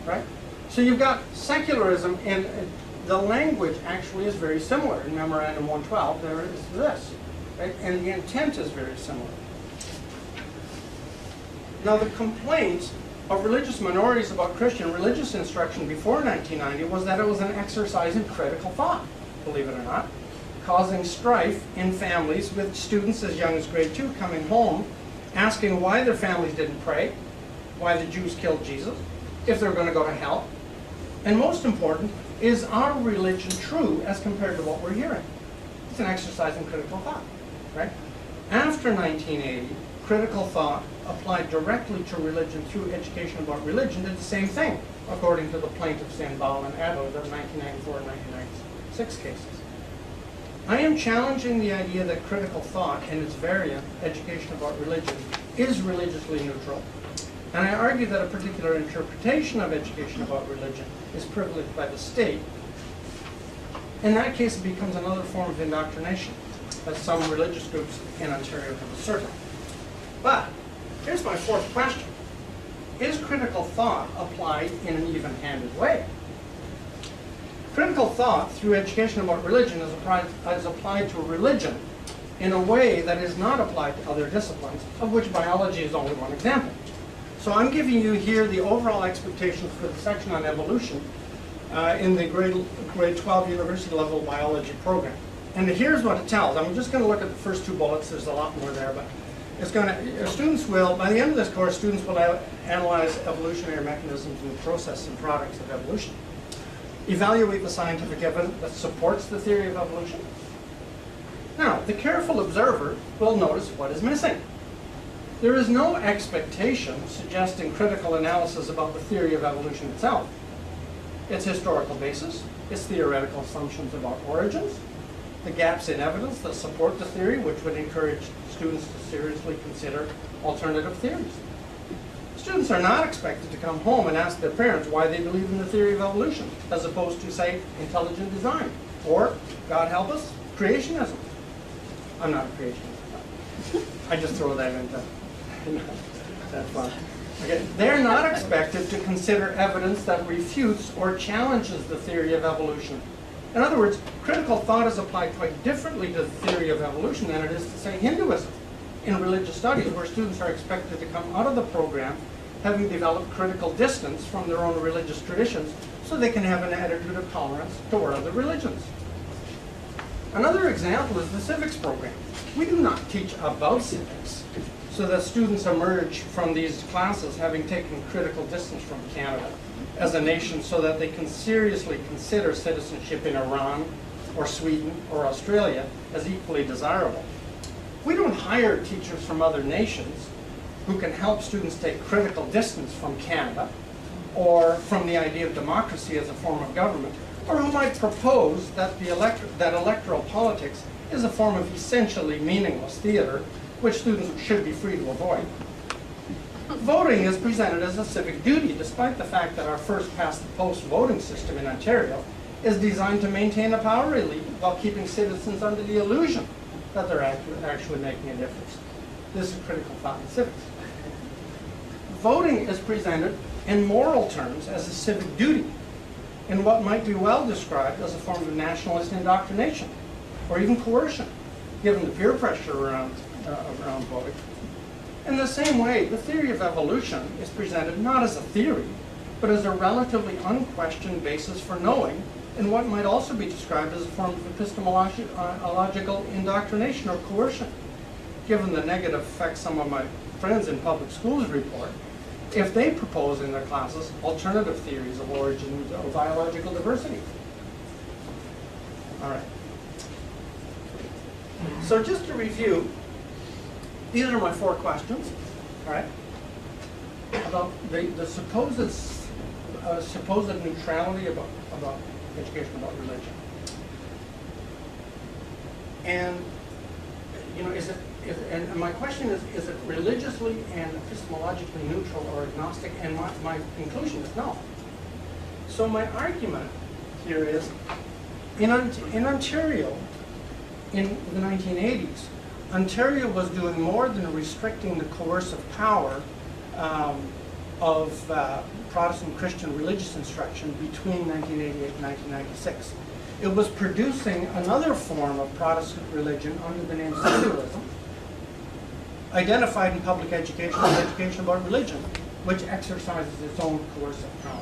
right? So you've got secularism, and the language actually is very similar. In Memorandum 112, there is this, right? And the intent is very similar. Now, the complaints of religious minorities about Christian religious instruction before 1990 was that it was an exercise in critical thought, believe it or not, causing strife in families with students as young as grade 2 coming home asking why their families didn't pray, why the Jews killed Jesus, if they're going to go to hell, and most important, is our religion true as compared to what we're hearing? It's an exercise in critical thought, right? After 1980, critical thought applied directly to religion through education about religion did the same thing, according to the plaintiffs in Ball and Adler, the 1994 and 1996 cases. I am challenging the idea that critical thought and its variant, education about religion, is religiously neutral. And I argue that a particular interpretation of education about religion is privileged by the state. In that case, it becomes another form of indoctrination, as some religious groups in Ontario have asserted. But here's my fourth question. Is critical thought applied in an even-handed way? Critical thought through education about religion is applied to religion in a way that is not applied to other disciplines, of which biology is only one example. So I'm giving you here the overall expectations for the section on evolution in the grade 12 university level biology program. And here's what it tells. I'm just going to look at the first two bullets. There's a lot more there, but it's going to, students will, by the end of this course, students will analyze evolutionary mechanisms and the process and products of evolution. Evaluate the scientific evidence that supports the theory of evolution. Now, the careful observer will notice what is missing. There is no expectation suggesting critical analysis about the theory of evolution itself, its historical basis, its theoretical assumptions about origins, the gaps in evidence that support the theory, which would encourage students to seriously consider alternative theories. Students are not expected to come home and ask their parents why they believe in the theory of evolution, as opposed to, say, intelligent design, or, God help us, creationism. I'm not a creationist. I just throw that into that fun. Okay. They're not expected to consider evidence that refutes or challenges the theory of evolution. In other words, critical thought is applied quite differently to the theory of evolution than it is to, say, Hinduism in religious studies, where students are expected to come out of the program having developed critical distance from their own religious traditions so they can have an attitude of tolerance toward other religions. Another example is the civics program. We do not teach about civics so that students emerge from these classes having taken critical distance from Canada as a nation so that they can seriously consider citizenship in Iran or Sweden or Australia as equally desirable. We don't hire teachers from other nations who can help students take critical distance from Canada or from the idea of democracy as a form of government, or who might propose that that electoral politics is a form of essentially meaningless theater which students should be free to avoid. Voting is presented as a civic duty, despite the fact that our first-past-the-post voting system in Ontario is designed to maintain a power elite while keeping citizens under the illusion that they're actually making a difference. This is critical thought in civics. Voting is presented in moral terms as a civic duty, in what might be well described as a form of nationalist indoctrination, or even coercion, given the peer pressure around voting. In the same way, the theory of evolution is presented not as a theory, but as a relatively unquestioned basis for knowing, in what might also be described as a form of epistemological indoctrination or coercion, given the negative effects some of my friends in public schools report, if they propose in their classes alternative theories of origins of biological diversity. All right. So just to review, these are my 4 questions, all right, about the supposed neutrality about education about religion. And, you know, and my question is it religiously and epistemologically neutral or agnostic? And my conclusion is no. So my argument here is, in Ontario, in the 1980s, Ontario was doing more than restricting the coercive power of Protestant Christian religious instruction between 1988 and 1996. It was producing another form of Protestant religion under the name secularism, identified in public education as education about religion, which exercises its own coercive power.